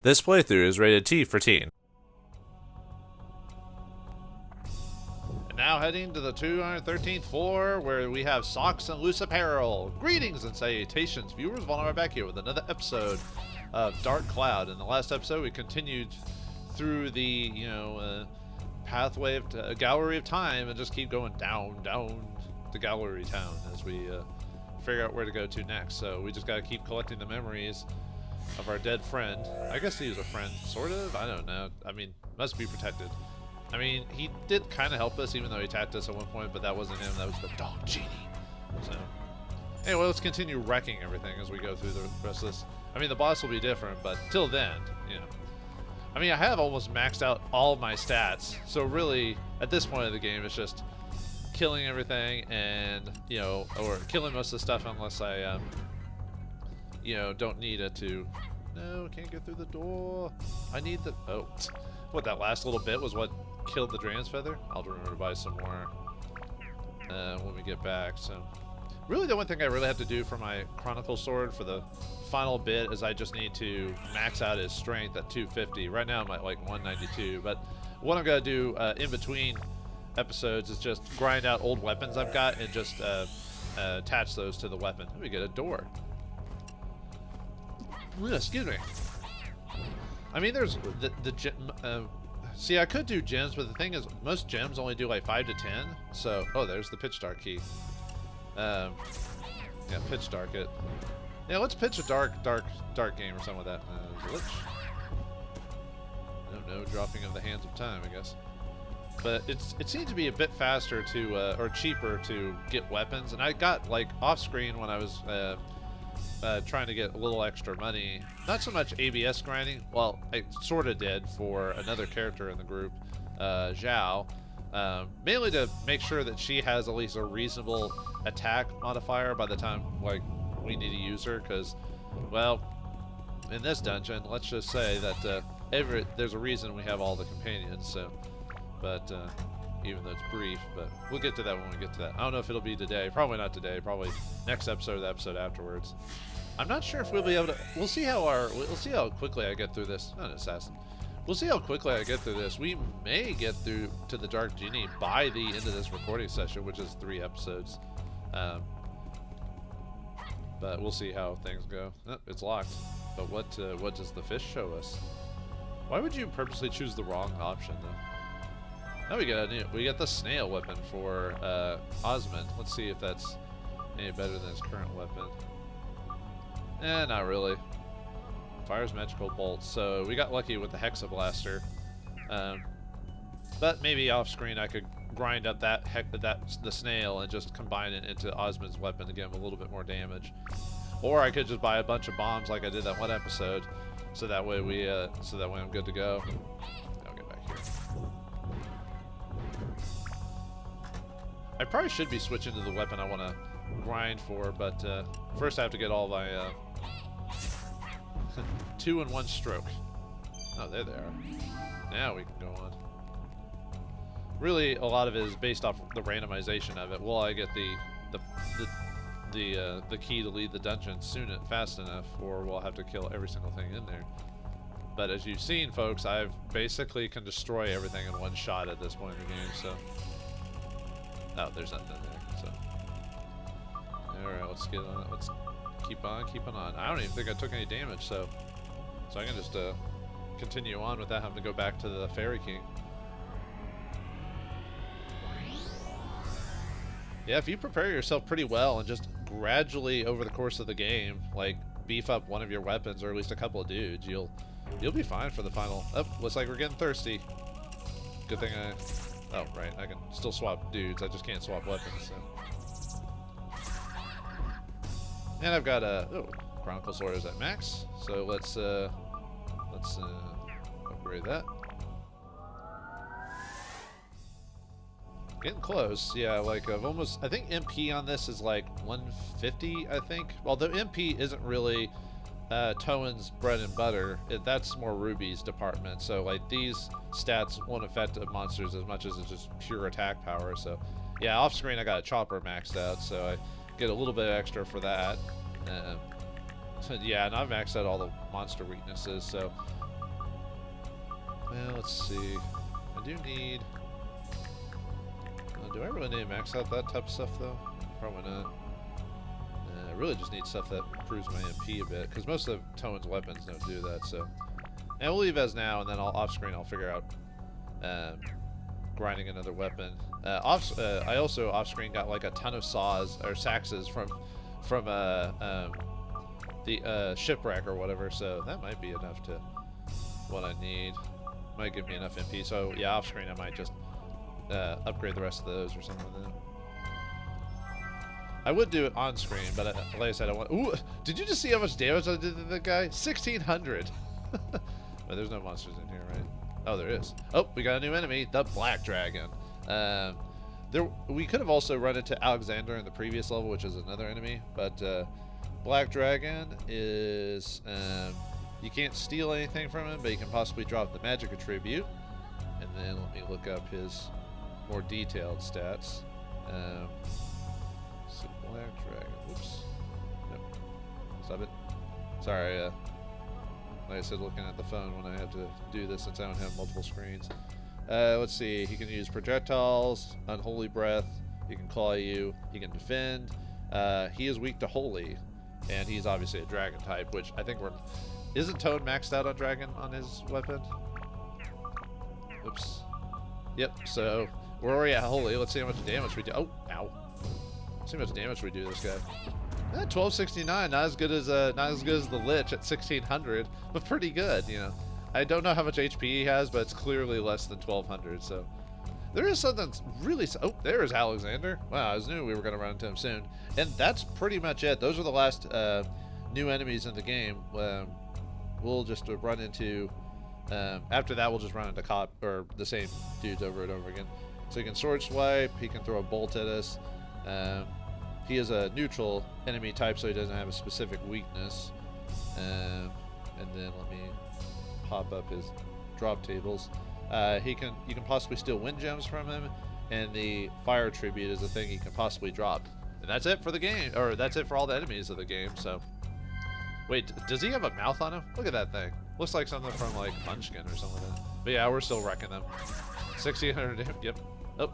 This playthrough is rated T for teen. And now heading to the 213th floor where we have socks and loose apparel. Greetings and salutations, viewers. Vauldemare back here with another episode of Dark Cloud. In the last episode, we continued through the, pathway of gallery of time and just keep going down to gallery town as we figure out where to go to next. So we just got to keep collecting the memories of our dead friend. I guess he was a friend, sort of. I don't know. I mean, must be protected. I mean, he did kind of help us, even though he attacked us at one point, but that wasn't him. That was the Dark Genie. So, anyway, let's continue wrecking everything as we go through the rest of this. I mean, the boss will be different, but till then, I mean, I have almost maxed out all of my stats, so really, at this point of the game, it's just killing everything and, or killing most of the stuff unless I, don't need it to... No, can't get through the door. I need the... Oh. What, that last little bit was what killed the Dragon's Feather? I'll remember to buy some more when we get back, so... Really, the only thing I really have to do for my Chronicle sword for the final bit is I just need to max out his strength at 250. Right now I'm at like 192, but what I'm going to do in between episodes is just grind out old weapons I've got and just attach those to the weapon. We get a door. Excuse me. I mean, there's see, I could do gems, but the thing is, most gems only do like 5 to 10. So, oh, there's the pitch dark key. Yeah, pitch dark it. Yeah, let's pitch a dark game or something like that. Glitch. No dropping of the hands of time, I guess. But it seems to be a bit faster to or cheaper to get weapons, and I got like off screen when I was trying to get a little extra money. Not so much ABS grinding. Well, I sort of did for another character in the group, Zhao. Mainly to make sure that she has at least a reasonable attack modifier by the time like we need to use her, because, well, in this dungeon, let's just say that there's a reason we have all the companions. So, but even though it's brief, but we'll get to that when we get to that. I don't know if it'll be today. Probably not today. Probably next episode or the episode afterwards. I'm not sure if we'll be able to. We'll see how quickly I get through this. Not an assassin. We'll see how quickly I get through this. We may get through to the Dark Genie by the end of this recording session, which is 3 episodes. But we'll see how things go. Oh, it's locked. But what does the fish show us? Why would you purposely choose the wrong option, though? Now we got the Snail Weapon for Osmond. Let's see if that's any better than his current weapon. Not really. Fires magical bolts, so we got lucky with the Hexa Blaster. But maybe off screen I could grind up the snail and just combine it into Osmond's weapon to give him a little bit more damage. Or I could just buy a bunch of bombs like I did that one episode, so that way I'm good to go. I'll get back here. I probably should be switching to the weapon I want to grind for, but first I have to get all my 2 in 1 stroke. Oh, there they are. Now we can go on. Really, a lot of it is based off the randomization of it. Will I get the key to lead the dungeon fast enough, or will I have to kill every single thing in there? But as you've seen, folks, I've basically can destroy everything in one shot at this point in the game. So, oh, there's nothing in there. So, all right, let's get on it. Let's keep on. I don't even think I took any damage, so I can just continue on without having to go back to the Fairy King. Yeah, if you prepare yourself pretty well and just gradually over the course of the game, like beef up one of your weapons or at least a couple of dudes, you'll be fine for the final. Oh, looks like we're getting thirsty. Good thing oh, right, I can still swap dudes. I just can't swap weapons. So. And I've got a Chronicle sword is at max, so let's upgrade that. Getting close, yeah. Like I've almost. I think MP on this is like 150. I think. Although MP isn't really Toan's bread and butter. That's more Ruby's department. So like these stats won't affect monsters as much as it's just pure attack power. So yeah, off screen I got a chopper maxed out, so I get a little bit extra for that. Yeah, and I've maxed out all the monster weaknesses, so Well, let's see. I do need... do I really need to max out that type of stuff, though? Probably not. I really just need stuff that improves my MP a bit, because most of Toan's weapons don't do that, so... And we'll leave as now, and then off-screen I'll figure out grinding another weapon. I also off-screen got like a ton of saws, or saxes from the shipwreck or whatever, so that might be enough to what I need. Might give me enough MP, so yeah, off-screen I might just upgrade the rest of those or something like that. I would do it on screen, but like I said, I want... Ooh! Did you just see how much damage I did to that guy? 1,600! But there's no monsters in here, right? Oh, there is. Oh, we got a new enemy, the Black Dragon. We could have also run into Alexander in the previous level, which is another enemy, but Black Dragon is... you can't steal anything from him, but you can possibly drop the magic attribute. And then let me look up his more detailed stats. So Black Dragon. Whoops. Nope. Stop it. Sorry. Like I said, looking at the phone when I have to do this since I don't have multiple screens. Let's see. He can use projectiles, unholy breath. He can claw you. He can defend. He is weak to holy, and he's obviously a dragon type, which I think we're. Isn't Toan maxed out on dragon on his weapon? Oops. Yep. So we're already at holy. Let's see how much damage we do. Oh, ow. Let's see how much damage we do to this guy. 1269, not as good as the Lich at 1600, but pretty good, you know. I don't know how much HP he has, but it's clearly less than 1200. So there is something really. Oh, there's Alexander. Wow, I was knew we were gonna run into him soon. And that's pretty much it. Those are the last new enemies in the game. We'll just run into. After that, we'll just run into the same dudes over and over again. So he can sword swipe. He can throw a bolt at us. He is a neutral enemy type, so he doesn't have a specific weakness. And then let me pop up his drop tables. You can possibly steal wind gems from him, and the fire tribute is the thing he can possibly drop. And that's it for the game, or that's it for all the enemies of the game. So, wait, does he have a mouth on him? Look at that thing. Looks like something from like Munchkin or something like that. But yeah, we're still wrecking them. 1,600 damage. Yep. Oh,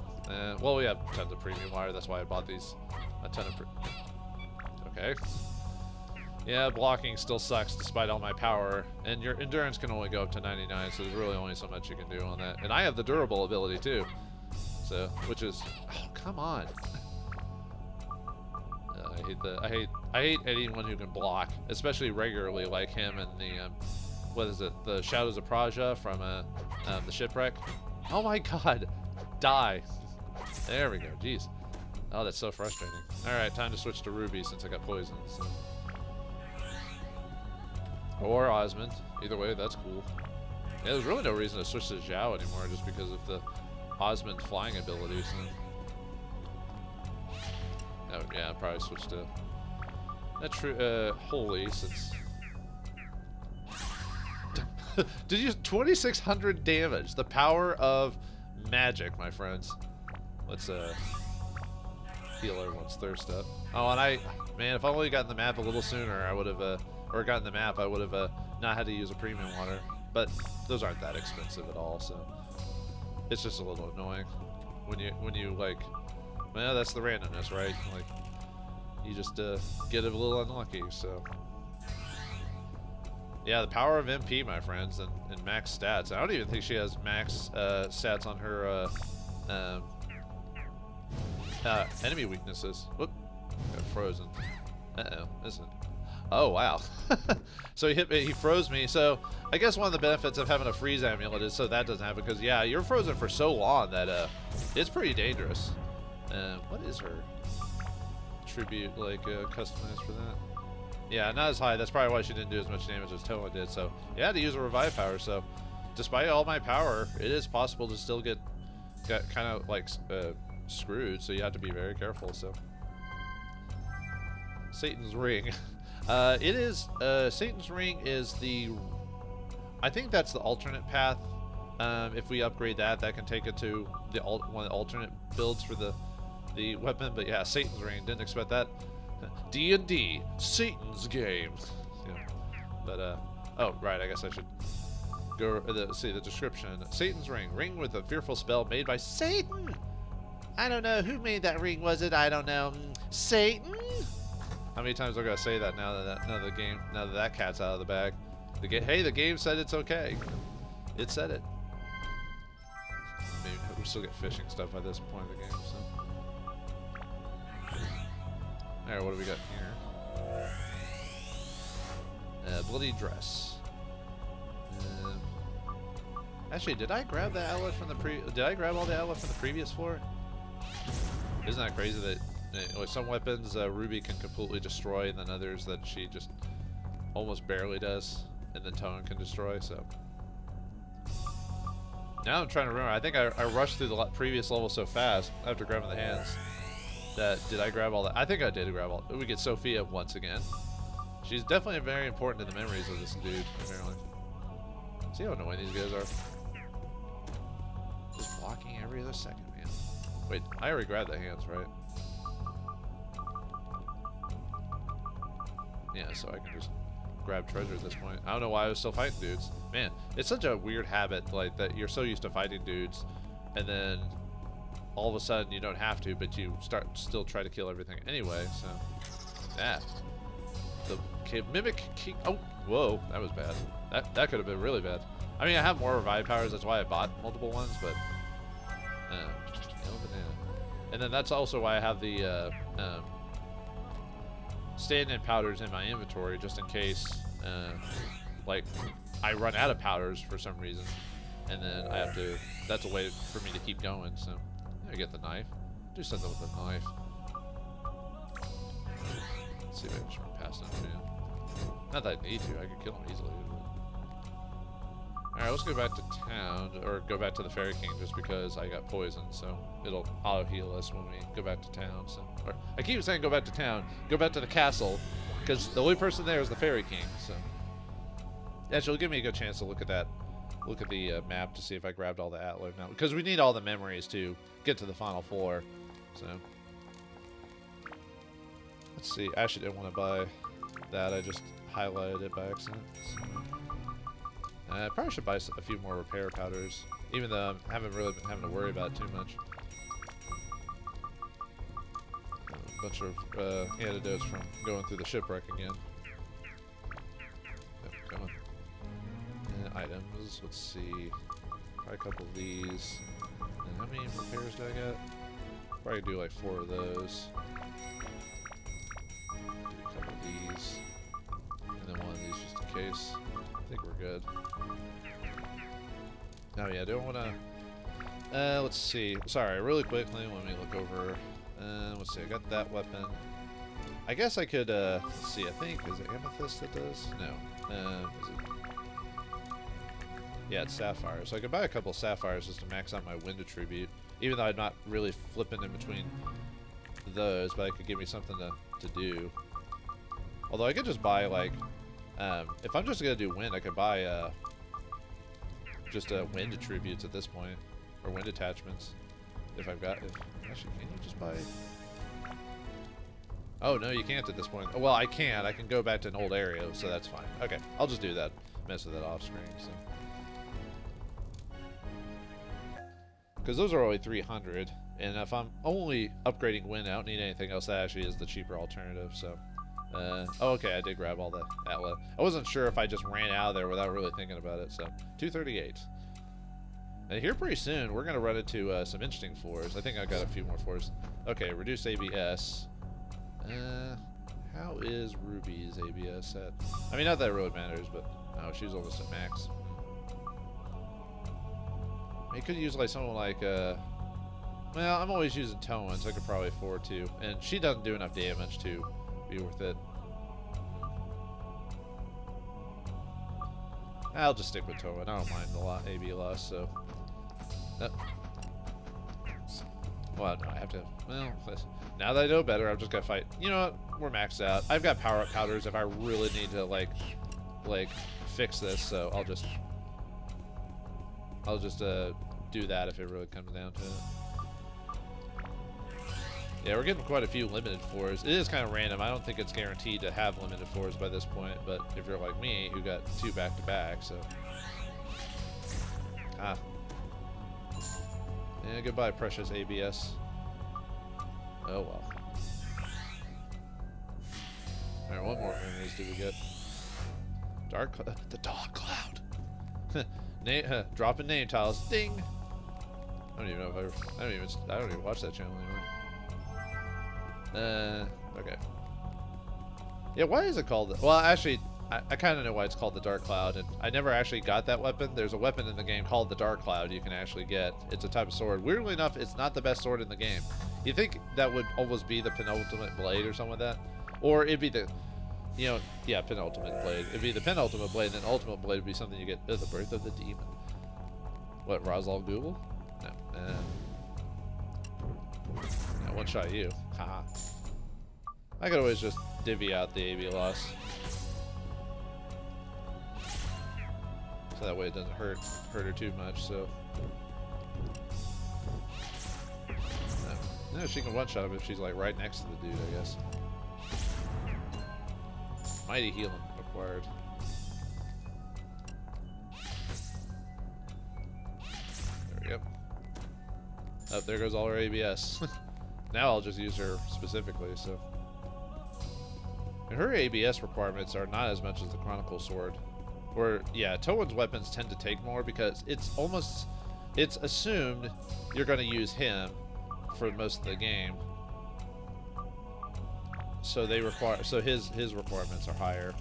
well, we have tons of premium wire. That's why I bought these. A ton of. Okay. Yeah, blocking still sucks despite all my power, and your endurance can only go up to 99, so there's really only so much you can do on that. And I have the durable ability too, so which is, oh come on. I hate anyone who can block, especially regularly like him and the what is it? The Shadows of Praja from the shipwreck. Oh my God, die. There we go. Jeez. Oh, that's so frustrating. Alright, time to switch to Ruby since I got poisoned. So. Or Osmond. Either way, that's cool. Yeah, there's really no reason to switch to Zhao anymore just because of the Osmond flying abilities. Oh, yeah, I'll probably switch to Holy since... Did you 2,600 damage? The power of magic, my friends. Let's heal everyone's thirst up. Oh, and man, if I only gotten the map a little sooner, I would have, or gotten the map, I would have not had to use a premium water. But those aren't that expensive at all, so it's just a little annoying when you like, well, that's the randomness, right? Like, you just get a little unlucky. So yeah, the power of MP, my friends, and max stats. I don't even think she has max stats on her enemy weaknesses. Whoop, got frozen. Uh-oh, isn't it? Oh, wow. So he hit me, he froze me. So I guess one of the benefits of having a freeze amulet is so that doesn't happen, because yeah, you're frozen for so long that it's pretty dangerous. What is her tribute like customized for that? Yeah, not as high. That's probably why she didn't do as much damage as Toan did. So yeah, to use a revive power. So despite all my power, it is possible to still get kind of like screwed. So you have to be very careful. So Satan's Ring. It is Satan's Ring is the, I think that's the alternate path. If we upgrade that can take it to the one of the alternate builds for the weapon. But yeah, Satan's Ring, didn't expect that. D&D, Satan's game. Yeah. But oh right, I guess I should See the description. Satan's ring. Ring with a fearful spell made by Satan. I don't know who made that ring. Was it? I don't know. Satan. How many times I gotta say that now that that cat's out of the bag? Hey, the game said it's okay. It said it. Maybe we still get fishing stuff by this point of the game. So. All right, what do we got here? Bloody dress. Actually, did I grab the outlet from the Did I grab all the outlet from the previous floor? Isn't that crazy that with some weapons Ruby can completely destroy, and then others that she just almost barely does, and then Toan can destroy. So now I'm trying to remember. I think I rushed through the previous level so fast after grabbing the hands that did I grab all that? I think I did grab all. We get Sophia once again. She's definitely very important to the memories of this dude, apparently. See how annoying these guys are? Just blocking every other second, man. Wait, I already grabbed the hands, right? Yeah, so I can just grab treasure at this point. I don't know why I was still fighting dudes. Man, it's such a weird habit, like, that you're so used to fighting dudes, and then all of a sudden you don't have to, but you still try to kill everything anyway, so. Yeah. The mimic king. Oh, whoa, that was bad. That could have been really bad. I mean, I have more revive powers, that's why I bought multiple ones, but and then that's also why I have the stand-in powders in my inventory, just in case like I run out of powders for some reason, and then I have to. That's a way for me to keep going. So I get the knife. Do something with the knife. Let's see if I can just run past him. Not that I need to. I can kill him easily. Alright, let's go back to town, or go back to the Fairy King, just because I got poisoned, so it'll auto-heal us when we go back to town. So, or, I keep saying go back to town, go back to the castle, because the only person there is the Fairy King, so. Actually, it'll give me a good chance to look at that, look at the map to see if I grabbed all the Atler now, because we need all the memories to get to the final floor, so. Let's see, I actually didn't want to buy that, I just highlighted it by accident. So. I probably should buy a few more repair powders, even though I haven't really been having to worry about it too much. A bunch of antidotes from going through the shipwreck again. Yep, going. And items, let's see. Probably a couple of these. And how many repairs do I got? Probably do like 4 of those. Do a couple of these. And then one of these just in case. I think we're good. Oh yeah, do I want to... let's see. Sorry, really quickly, let me look over... let's see, I got that weapon. I guess I could, let's see, I think, is it Amethyst that does? No. Is it... Yeah, it's Sapphire. So I could buy a couple of Sapphires just to max out my wind attribute. Even though I'm not really flipping in between those, but it could give me something to do. Although I could just buy, like... if I'm just going to do wind, I could buy, just wind attributes at this point, or wind attachments. If I've got, actually, can you just buy? Oh no, you can't at this point. Oh, well, I can. I can go back to an old area, so that's fine. Okay, I'll just do that. Mess with that off screen. So, because those are only 300, and if I'm only upgrading wind, I don't need anything else. That actually is the cheaper alternative. So. Oh, okay, I did grab all the Atla. I wasn't sure if I just ran out of there without really thinking about it, so 238. And here pretty soon, we're going to run into some interesting floors. I think I got a few more floors. Okay, reduce ABS. How is Ruby's ABS set? I mean, not that it really matters, but oh, she's almost at max. I could use like someone like, well, I'm always using Toan, so I could probably afford to. And she doesn't do enough damage to be worth it. I'll just stick with Toan. I don't mind a lot AB loss, so. Well, no, I have to. Well, now that I know better, I'm just gonna fight. You know what? We're maxed out. I've got power-up powders if I really need to like fix this. So I'll just do that if it really comes down to it. Yeah, we're getting quite a few limited floors. It is kind of random. I don't think it's guaranteed to have limited floors by this point, but if you're like me, who got 2 back-to-back, so. Ah. Yeah, goodbye, precious ABS. Oh well. Alright, what more enemies do we get? The Dark Cloud. Dropping name tiles. Ding! I don't even know if I don't even watch that channel anymore. Okay. Yeah, why is it called? Well, actually, I kind of know why it's called the Dark Cloud, and I never actually got that weapon. There's a weapon in the game called the Dark Cloud you can actually get. It's a type of sword. Weirdly enough, it's not the best sword in the game. You think that would almost be the penultimate blade or something like that? Or it'd be the, you know, yeah, penultimate blade. It'd be the penultimate blade, and then ultimate blade would be something you get. The birth of the demon. What, Razal Google? No. I one shot you. Haha. I could always just divvy out the AB loss. So that way it doesn't hurt her too much, so. No, she can one shot him if she's like right next to the dude, I guess. Mighty healing required. There we go. Oh, there goes all her ABS. Now I'll just use her specifically, so. And her ABS requirements are not as much as the Chronicle sword. Or, yeah, Toan's weapons tend to take more because it's assumed you're going to use him for most of the game. So his requirements are higher,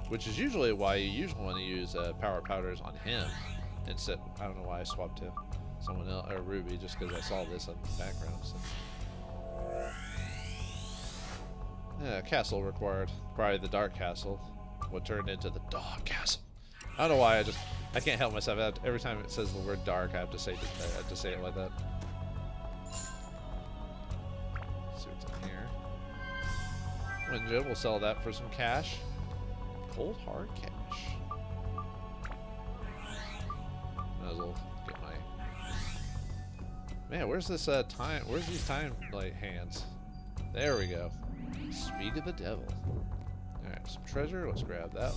which is usually why you usually want to use power powders on him instead. I don't know why I swapped to someone else or Ruby, just because I saw this in the background. So. Yeah, castle required. Probably the Dark Castle. What turned into the Dog Castle. I don't know why. I can't help myself. Every time it says the word dark, I have to say it like that. Let's see what's in here. Winja, we'll sell that for some cash. Cold hard cash. Might as well get my. Man, where's this time? Where's these time like hands? There we go. Speak of the devil. Alright, some treasure. Let's grab that.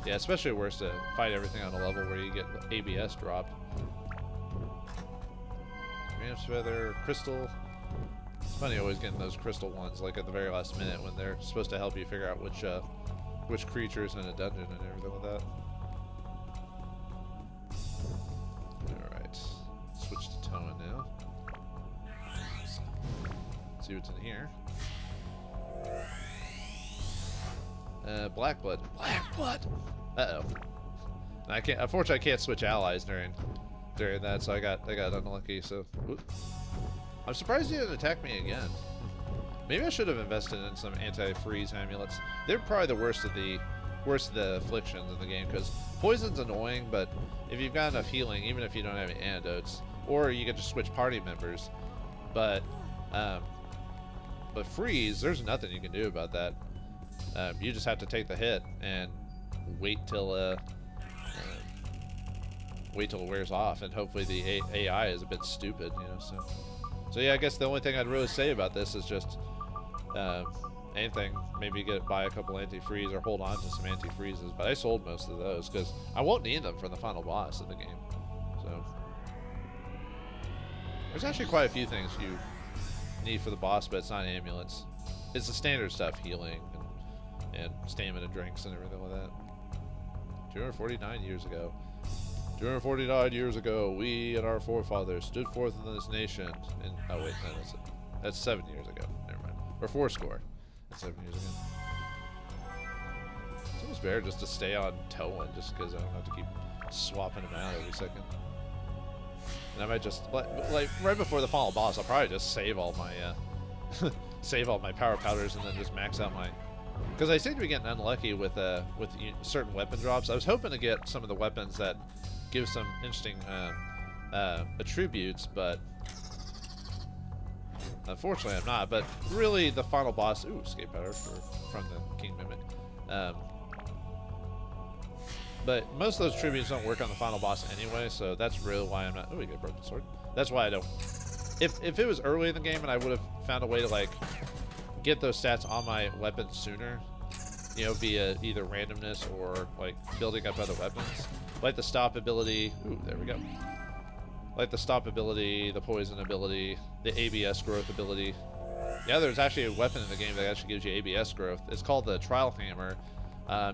Yeah, especially worse to fight everything on a level where you get ABS dropped. Ram's feather, crystal. It's funny always getting those crystal ones like at the very last minute when they're supposed to help you figure out which creature's in a dungeon and everything like that. Alright. Switch to Toan now. See what's in here. Black blood. Black blood. Uh-oh. I can't. Unfortunately, I can't switch allies during that, so I got unlucky. So, whoop. I'm surprised he didn't attack me again. Maybe I should have invested in some anti-freeze amulets. They're probably the worst of the afflictions in the game because poison's annoying, but if you've got enough healing, even if you don't have any antidotes, or you can just switch party members, but freeze, there's nothing you can do about that. You just have to take the hit and wait till it wears off, and hopefully the AI is a bit stupid, you know. So yeah, I guess the only thing I'd really say about this is just anything. Maybe buy a couple anti-freeze or hold on to some anti-freezes. But I sold most of those because I won't need them for the final boss of the game. So there's actually quite a few things you need for the boss, but it's not amulets. It's the standard stuff, healing and stamina drinks and everything like that. 249 years ago. 249 years ago, we and our forefathers stood forth in this nation. And oh wait, no, that's 7 years ago. Never mind. Or 4 That's 7 years ago. It's almost better just to stay on Toan, just because I don't have to keep swapping them out every second. And I might just like right before the final boss, I'll probably just save all my save all my power powders and then just max out my. Because I seem to be getting unlucky with certain weapon drops. I was hoping to get some of the weapons that give some interesting attributes, but unfortunately I'm not. But really, the final boss. Ooh, escape powder from the King Mimic. But most of those tributes don't work on the final boss anyway, so that's really why I'm not. Oh, we got a broken sword. That's why I don't. If it was early in the game and I would have found a way to like get those stats on my weapons sooner, you know, via either randomness or like building up other weapons, Like the stop ability. Ooh, there we go. Like the stop ability, the poison ability, the ABS growth ability. Yeah, there's actually a weapon in the game that actually gives you ABS growth. It's called the Trial Hammer.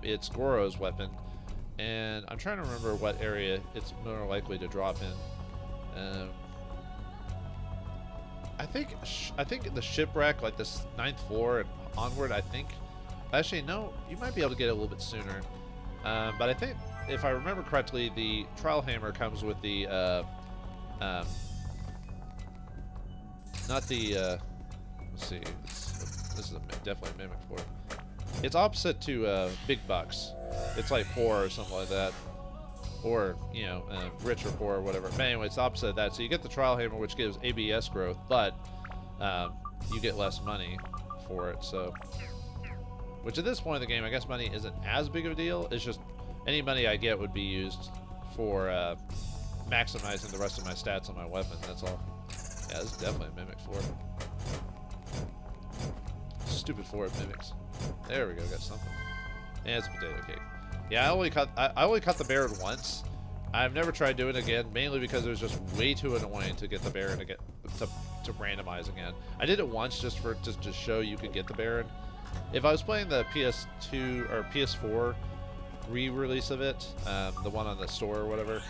It's Goro's weapon. And I'm trying to remember what area it's more likely to drop in. I think the shipwreck, like this 9th floor and onward, I think. Actually, no, you might be able to get it a little bit sooner. But I think, if I remember correctly, the Trial Hammer comes with the, not the, let's see, this is definitely a mimic for it. It's opposite to Big Bucks. It's like poor or something like that. Or, you know, rich or poor or whatever. But anyway, it's opposite of that. So you get the Trial Hammer, which gives ABS growth, but you get less money for it. So, which at this point in the game, I guess money isn't as big of a deal. It's just any money I get would be used for maximizing the rest of my stats on my weapon. That's all. Yeah, this is definitely a mimic for it. Stupid forward mimics. There we go, got something. And it's a potato cake. Yeah, I only cut the Baron once. I've never tried doing it again, mainly because it was just way too annoying to get the Baron to randomize again. I did it once just to show you could get the Baron. If I was playing the PS2 or PS4 re-release of it, the one on the store or whatever,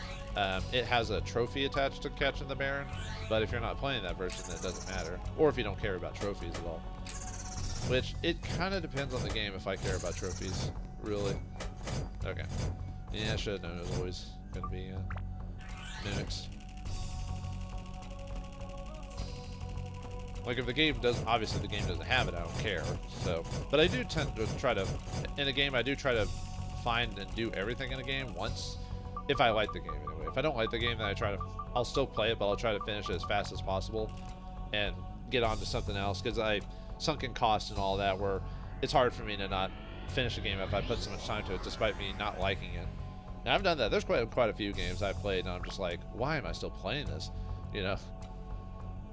it has a trophy attached to catching the Baron. But if you're not playing that version, then it doesn't matter. Or if you don't care about trophies at all. Which, it kind of depends on the game if I care about trophies, really. Okay. Yeah, I should have known it was always going to be mimics. Like, if the game doesn't, obviously the game doesn't have it, I don't care. So, but I do tend to try to, in a game, I do try to find and do everything in a game once, if I like the game anyway. If I don't like the game, then I'll still play it, but I'll try to finish it as fast as possible and get on to something else, because sunken cost and all that, where it's hard for me to not finish a game if I put so much time to it, despite me not liking it. And I've done that. There's quite a few games I've played, and I'm just like, why am I still playing this? You know?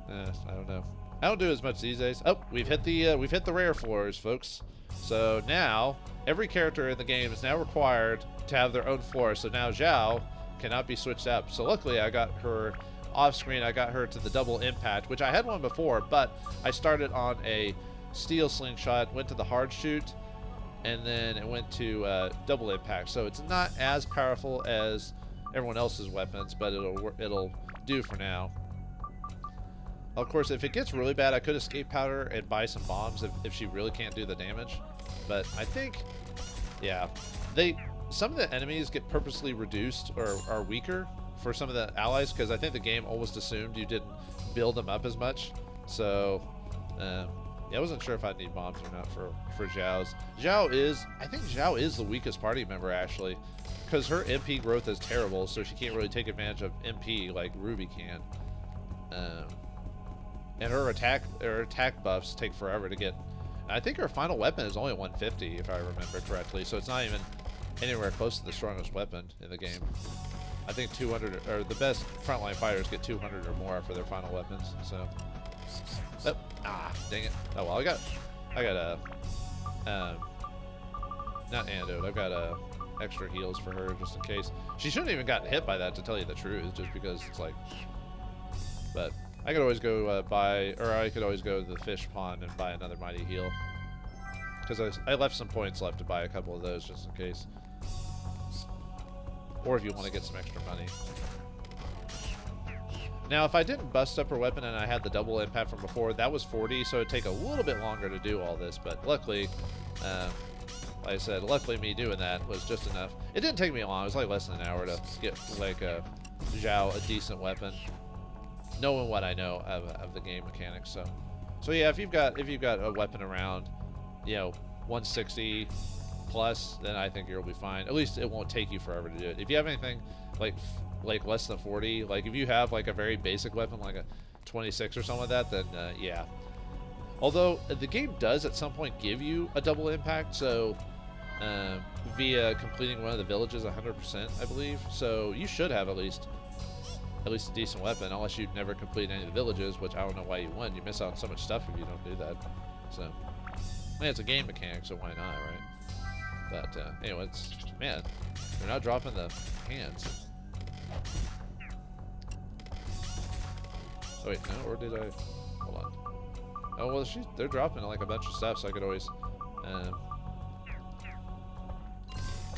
I don't know. I don't do as much these days. Oh, we've hit the rare floors, folks. So now every character in the game is now required to have their own floor. So now Zhao cannot be switched out. So luckily, I got her off screen. I got her to the double impact, which I had one before, but I started on a steel slingshot, went to the hard shoot, and then it went to double impact. So it's not as powerful as everyone else's weapons, but it'll do for now. Of course, if it gets really bad, I could escape powder and buy some bombs if she really can't do the damage. But I think, yeah, some of the enemies get purposely reduced or are weaker for some of the allies, because I think the game almost assumed you didn't build them up as much. So, yeah, I wasn't sure if I'd need bombs or not for Zhao's. I think Zhao is the weakest party member, actually, because her MP growth is terrible, so she can't really take advantage of MP like Ruby can. And her attack buffs take forever to get. I think her final weapon is only 150, if I remember correctly, so it's not even anywhere close to the strongest weapon in the game. I think 200, or the best frontline fighters get 200 or more for their final weapons. So, dang it! Oh well, I got a not antidote. I've got extra heals for her just in case. She shouldn't even gotten hit by that, to tell you the truth, just because it's like. But I could always go I could always go to the fish pond and buy another mighty heal, because I left some points left to buy a couple of those just in case. Or if you want to get some extra money. Now, if I didn't bust up her weapon and I had the double impact from before, that was 40, so it'd take a little bit longer to do all this. But luckily, like I said, luckily me doing that was just enough. It didn't take me long. It was like less than an hour to get like Zhao a decent weapon, knowing what I know of the game mechanics. So yeah, if you've got a weapon around, 160 plus, then I think you'll be fine. At least it won't take you forever to do it. If you have anything like less than 40, like if you have like a very basic weapon like a 26 or something like that, then yeah. Although the game does at some point give you a double impact, so via completing one of the villages 100%, I believe. So you should have at least a decent weapon, unless you never complete any of the villages, which I don't know why you wouldn't. You miss out on so much stuff if you don't do that. So, I mean, it's a game mechanic, so why not, right? But anyway, it's, man, they're not dropping the hands. Oh wait, no, or did I? Hold on. Oh well, they're dropping like a bunch of stuff, so I could always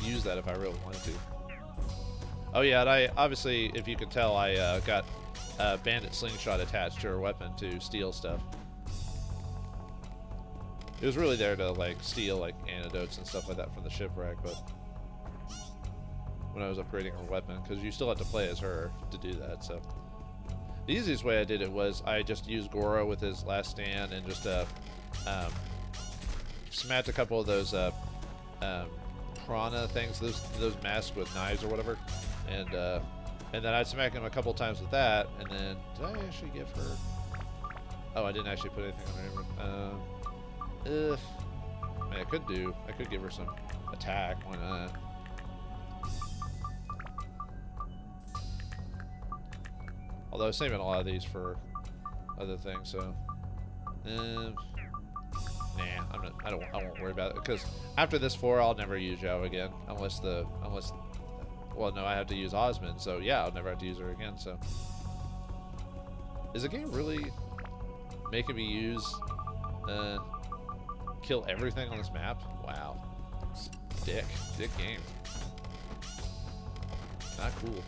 use that if I really wanted to. Oh yeah, and I obviously, if you can tell, I got bandit slingshot attached to her weapon to steal stuff. It was really there to like steal like antidotes and stuff like that from the shipwreck, but when I was upgrading her weapon, because you still have to play as her to do that. So the easiest way I did it was I just used Goro with his last stand and just smacked a couple of those piranha things, those masks with knives or whatever, and then I'd smack him a couple times with that, and then did I actually give her? Oh, I didn't actually put anything on her. I mean, I could give her some attack. Why not? Although I was saving a lot of these for other things, so nah, I won't worry about it, because after this 4, I'll never use Zhao again, unless well, no, I have to use Osmond, so yeah, I'll never have to use her again. So is the game really making me use kill everything on this map? Wow, dick game. Not cool.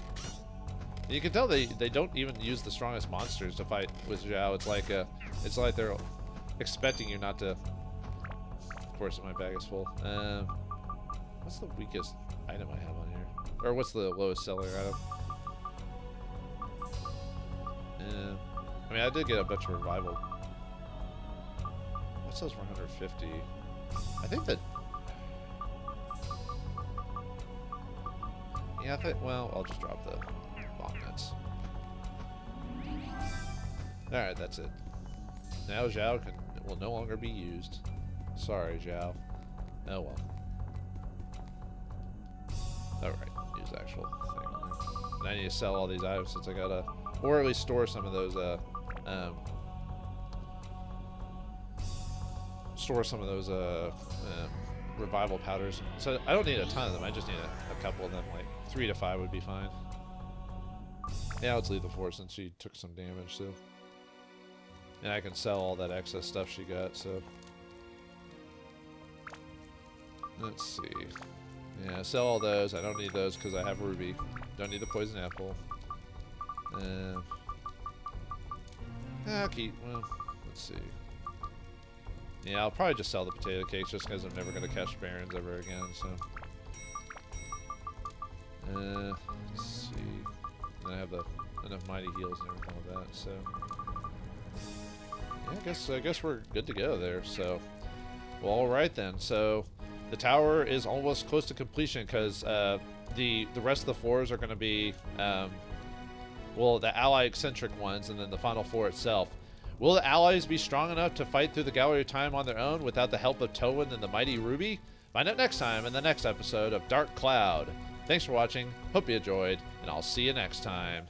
And you can tell they don't even use the strongest monsters to fight with Zhao. It's like they're expecting you not to. Of course, my bag is full. What's the weakest item I have on here? Or what's the lowest seller item? I mean, I did get a bunch of revival. What sells for 150? I think that. Yeah, well, I'll just drop the bomb nuts. Alright, that's it. Now Zhao will no longer be used. Sorry, Zhao. Oh well. Alright, use the actual thing on there. And I need to sell all these items since I gotta, or at least store some of those, revival powders. So I don't need a ton of them, I just need a couple of them, like 3 to 5 would be fine. Yeah, let's leave the 4 since she took some damage, so. And I can sell all that excess stuff she got, so. Let's see. Yeah, sell all those. I don't need those because I have Ruby. Don't need the poison apple. I'll keep. Well, let's see. Yeah, I'll probably just sell the potato cakes just because I'm never going to catch Barons ever again, so. Let's see. And I have enough mighty heals and everything like that, so. Yeah, I guess we're good to go there, so. Well, alright then. So, the tower is almost close to completion because the rest of the floors are going to be, well, the ally-eccentric ones and then the final 4 itself. Will the allies be strong enough to fight through the Gallery of Time on their own without the help of Toan and the mighty Ruby? Find out next time in the next episode of Dark Cloud. Thanks for watching, hope you enjoyed, and I'll see you next time.